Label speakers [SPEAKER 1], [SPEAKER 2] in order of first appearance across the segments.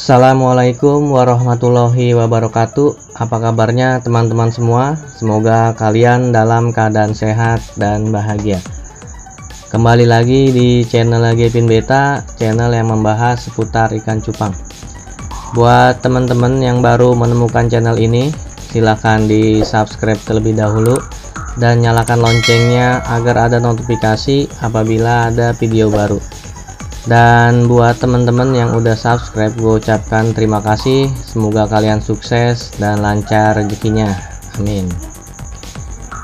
[SPEAKER 1] Assalamualaikum warahmatullahi wabarakatuh. Apa kabarnya teman-teman semua? Semoga kalian dalam keadaan sehat dan bahagia. Kembali lagi di channel Gepin Beta, channel yang membahas seputar ikan cupang. Buat teman-teman yang baru menemukan channel ini, silahkan di subscribe terlebih dahulu dan nyalakan loncengnya agar ada notifikasi apabila ada video baru. Dan buat teman-teman yang udah subscribe, gue ucapkan terima kasih. Semoga kalian sukses dan lancar rezekinya, amin.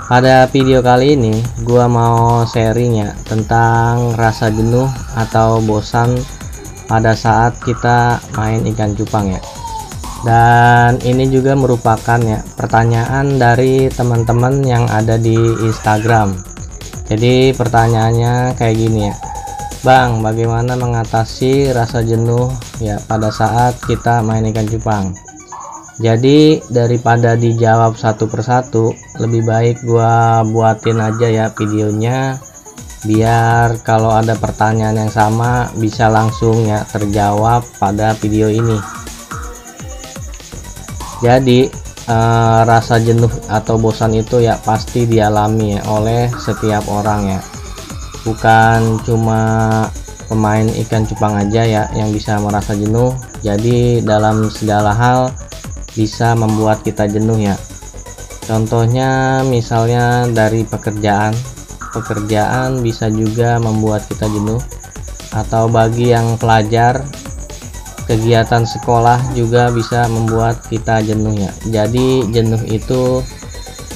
[SPEAKER 1] Pada video kali ini gue mau sharing ya tentang rasa jenuh atau bosan pada saat kita main ikan cupang ya. Dan ini juga merupakan ya pertanyaan dari teman-teman yang ada di Instagram. Jadi pertanyaannya kayak gini ya, Bang, bagaimana mengatasi rasa jenuh ya pada saat kita main ikan cupang? Jadi daripada dijawab satu persatu, lebih baik gua buatin aja ya videonya, biar kalau ada pertanyaan yang sama bisa langsung ya terjawab pada video ini. Jadi rasa jenuh atau bosan itu ya pasti dialami ya oleh setiap orang ya. Bukan cuma pemain ikan cupang aja ya yang bisa merasa jenuh. Jadi dalam segala hal bisa membuat kita jenuh ya. Contohnya misalnya dari pekerjaan bisa juga membuat kita jenuh, atau bagi yang pelajar, kegiatan sekolah juga bisa membuat kita jenuh ya. Jadi jenuh itu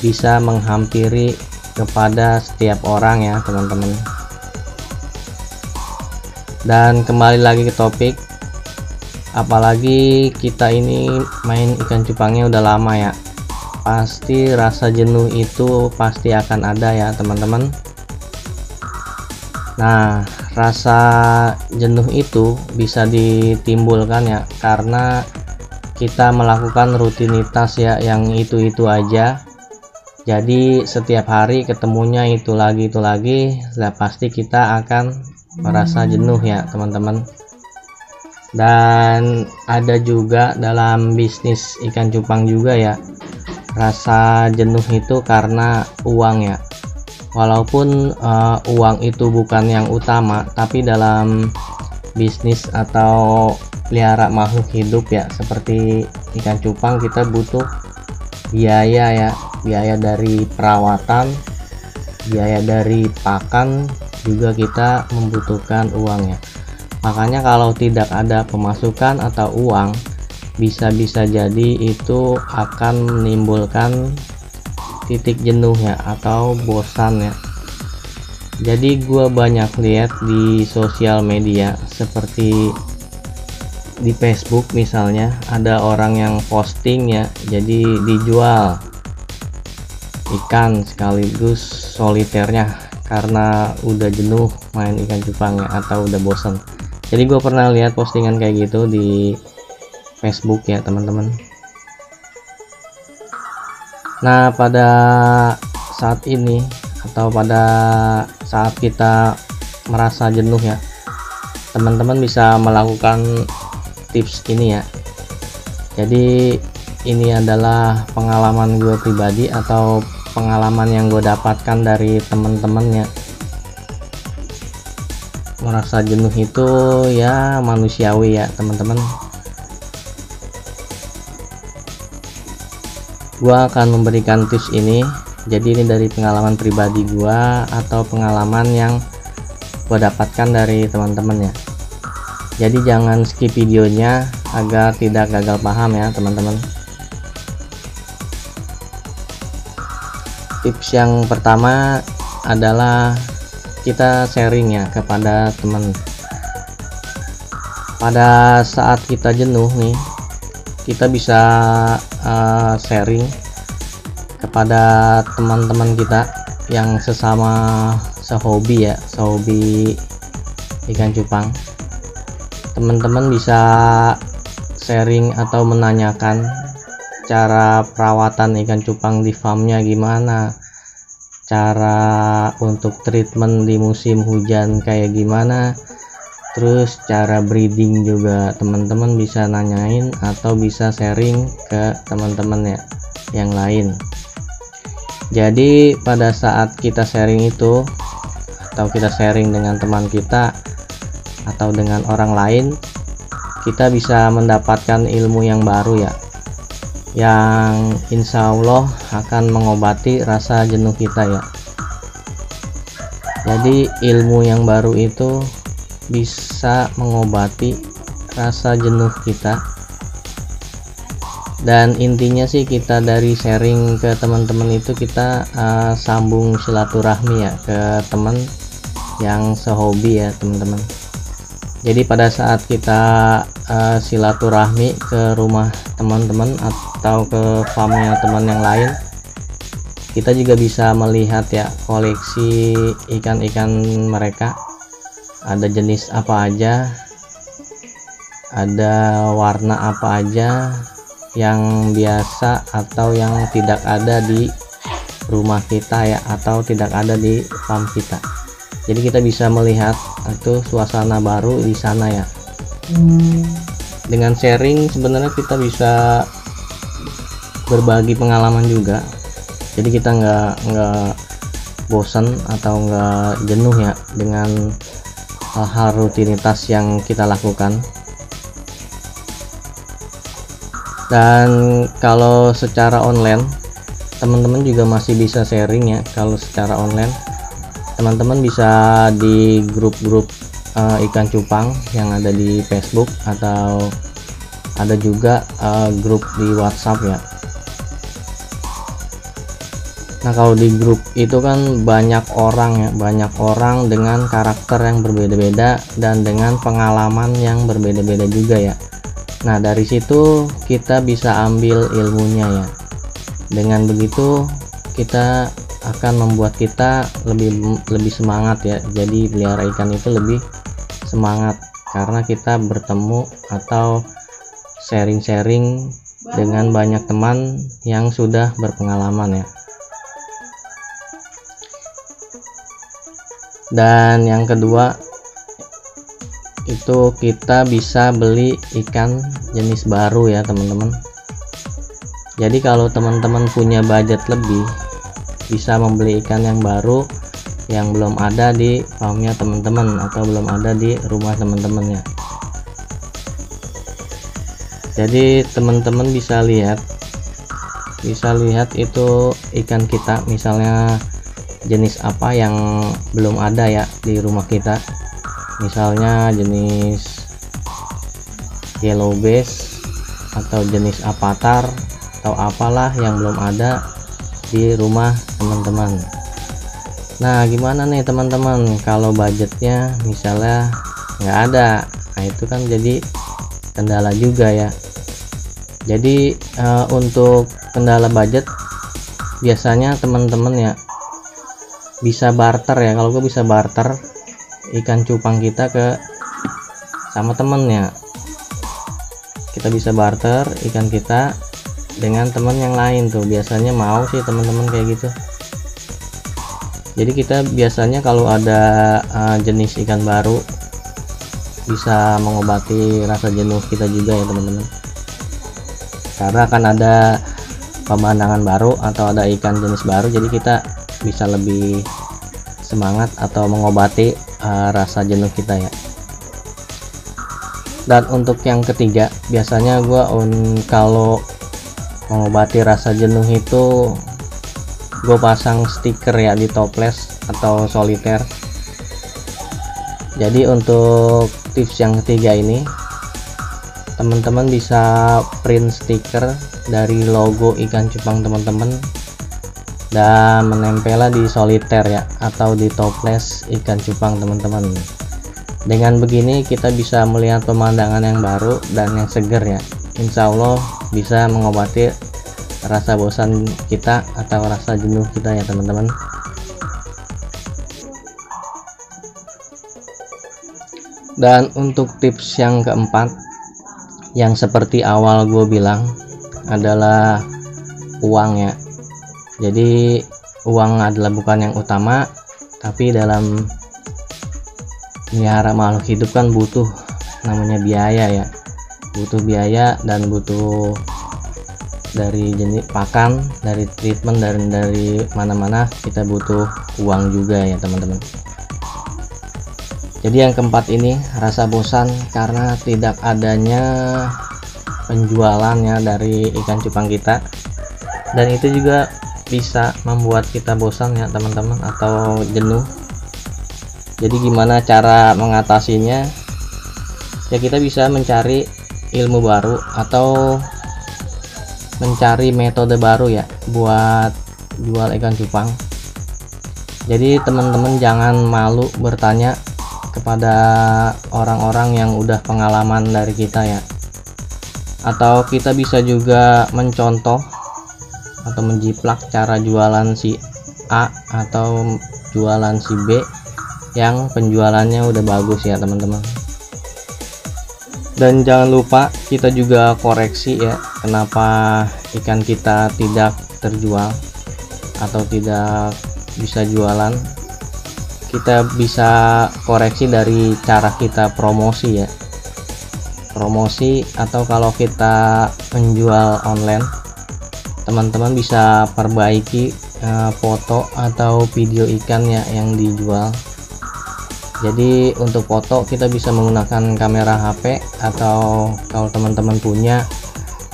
[SPEAKER 1] bisa menghampiri kepada setiap orang ya teman-teman. Dan kembali lagi ke topik, apalagi kita ini main ikan cupangnya udah lama ya, pasti rasa jenuh itu pasti akan ada ya teman-teman. Nah, rasa jenuh itu bisa ditimbulkan ya karena kita melakukan rutinitas ya yang itu-itu aja. Jadi setiap hari ketemunya itu lagi lah pasti kita akan merasa jenuh ya teman-teman. Dan ada juga dalam bisnis ikan cupang juga ya, rasa jenuh itu karena uang ya. Walaupun uang itu bukan yang utama, tapi dalam bisnis atau pelihara makhluk hidup ya seperti ikan cupang kita butuh biaya ya, biaya dari perawatan, biaya dari pakan, juga kita membutuhkan uang ya. Makanya kalau tidak ada pemasukan atau uang, bisa-bisa jadi itu akan menimbulkan titik jenuh ya atau bosan ya. Jadi gue banyak lihat di sosial media seperti di Facebook misalnya, ada orang yang posting ya, jadi dijual ikan sekaligus soliternya karena udah jenuh main ikan cupang ya atau udah bosan. Jadi gue pernah lihat postingan kayak gitu di Facebook ya teman-teman. Nah, pada saat ini atau pada saat kita merasa jenuh ya, teman-teman bisa melakukan tips ini ya. Jadi ini adalah pengalaman gue pribadi atau pengalaman yang gue dapatkan dari teman-temannya. Merasa jenuh itu ya manusiawi ya teman-teman. Gue akan memberikan tips ini. Jadi ini dari pengalaman pribadi gue atau pengalaman yang gue dapatkan dari teman-teman ya. Jadi jangan skip videonya agar tidak gagal paham ya teman-teman. Tips yang pertama adalah kita sharing ya kepada teman. Pada saat kita jenuh nih, kita bisa sharing kepada teman-teman kita yang sesama sehobi ya, sehobi ikan cupang. Teman-teman bisa sharing atau menanyakan cara perawatan ikan cupang di farmnya gimana, cara untuk treatment di musim hujan kayak gimana, Terus cara breeding juga teman-teman bisa nanyain atau bisa sharing ke teman-teman ya yang lain. Jadi pada saat kita sharing itu, atau kita sharing dengan teman kita atau dengan orang lain, kita bisa mendapatkan ilmu yang baru ya, yang insya Allah akan mengobati rasa jenuh kita ya. Jadi ilmu yang baru itu bisa mengobati rasa jenuh kita, dan intinya sih kita dari sharing ke teman-teman itu kita sambung silaturahmi ya ke teman yang sehobi ya teman-teman. Jadi pada saat kita silaturahmi ke rumah teman-teman atau ke farmnya teman yang lain, kita juga bisa melihat ya koleksi ikan-ikan mereka, ada jenis apa aja, ada warna apa aja yang biasa atau yang tidak ada di rumah kita ya, atau tidak ada di farm kita. Jadi kita bisa melihat itu suasana baru di sana ya. Dengan sharing sebenarnya kita bisa berbagi pengalaman juga. Jadi kita nggak bosan atau nggak jenuh ya dengan hal-hal rutinitas yang kita lakukan. Dan kalau secara online teman-teman juga masih bisa sharing ya. Kalau secara online teman-teman bisa di grup-grup ikan cupang yang ada di Facebook, atau ada juga grup di WhatsApp ya. Nah kalau di grup itu kan banyak orang dengan karakter yang berbeda-beda dan dengan pengalaman yang berbeda-beda juga ya. Nah dari situ kita bisa ambil ilmunya ya. Dengan begitu kita akan membuat kita lebih semangat ya. Jadi pelihara ikan itu lebih semangat karena kita bertemu atau sharing-sharing dengan banyak teman yang sudah berpengalaman ya. Dan yang kedua itu kita bisa beli ikan jenis baru ya teman-teman. Jadi kalau teman-teman punya budget lebih, bisa membeli ikan yang baru yang belum ada di farmnya teman-teman atau belum ada di rumah teman-teman ya. Jadi teman-teman bisa lihat itu ikan kita misalnya jenis apa yang belum ada ya di rumah kita, misalnya jenis yellow bass atau jenis avatar atau apalah yang belum ada di rumah teman-teman. Nah gimana nih teman-teman kalau budgetnya misalnya nggak ada? Nah itu kan jadi kendala juga ya. Jadi untuk kendala budget biasanya teman-teman ya bisa barter ya. Kalau gue bisa barter ikan cupang kita ke sama temennya, kita bisa barter ikan kita dengan teman yang lain tuh. Biasanya mau sih teman-teman kayak gitu. Jadi kita biasanya kalau ada jenis ikan baru bisa mengobati rasa jenuh kita juga ya teman-teman, karena akan ada pemandangan baru atau ada ikan jenis baru, jadi kita bisa lebih semangat atau mengobati rasa jenuh kita ya. Dan untuk yang ketiga, biasanya gua kalau mengobati rasa jenuh itu gue pasang stiker ya di toples atau soliter. Jadi untuk tips yang ketiga ini teman-teman bisa print stiker dari logo ikan cupang teman-teman dan menempelnya di soliter ya atau di toples ikan cupang teman-teman. Dengan begini kita bisa melihat pemandangan yang baru dan yang seger ya. Insya Allah bisa mengobati rasa bosan kita atau rasa jenuh kita ya teman-teman. Dan untuk tips yang keempat, yang seperti awal gue bilang, adalah uang ya. Jadi uang adalah bukan yang utama, tapi dalam melihara makhluk hidup kan butuh namanya biaya ya, butuh biaya dan butuh dari jenis pakan, dari treatment, dari mana-mana kita butuh uang juga ya teman-teman. Jadi yang keempat ini, rasa bosan karena tidak adanya penjualannya dari ikan cupang kita, dan itu juga bisa membuat kita bosan ya teman-teman, atau jenuh. Jadi gimana cara mengatasinya? Ya kita bisa mencari ilmu baru atau mencari metode baru ya buat jual ikan cupang. Jadi teman-teman jangan malu bertanya kepada orang-orang yang udah pengalaman dari kita ya, atau kita bisa juga mencontoh atau menjiplak cara jualan si A atau jualan si B yang penjualannya udah bagus ya teman-teman. Dan jangan lupa kita juga koreksi ya, kenapa ikan kita tidak terjual atau tidak bisa jualan. Kita bisa koreksi dari cara kita promosi ya, promosi, atau kalau kita menjual online, teman-teman bisa perbaiki foto atau video ikannya yang dijual. Jadi untuk foto kita bisa menggunakan kamera HP, atau kalau teman-teman punya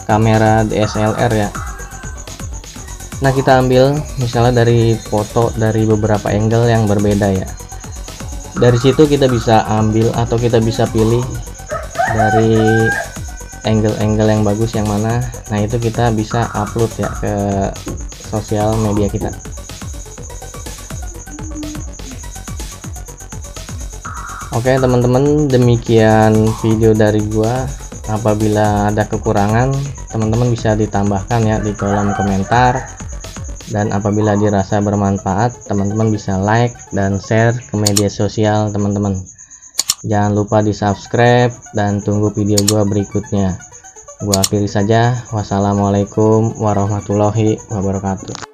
[SPEAKER 1] kamera DSLR ya. Nah kita ambil misalnya dari foto dari beberapa angle yang berbeda ya. Dari situ kita bisa ambil atau kita bisa pilih dari angle-angle yang bagus yang mana. Nah itu kita bisa upload ya ke sosial media kita. Oke teman-teman, demikian video dari gua. Apabila ada kekurangan, teman-teman bisa ditambahkan ya di kolom komentar. Dan apabila dirasa bermanfaat, teman-teman bisa like dan share ke media sosial teman-teman. Jangan lupa di subscribe dan tunggu video gua berikutnya. Gua akhiri saja. Wassalamualaikum warahmatullahi wabarakatuh.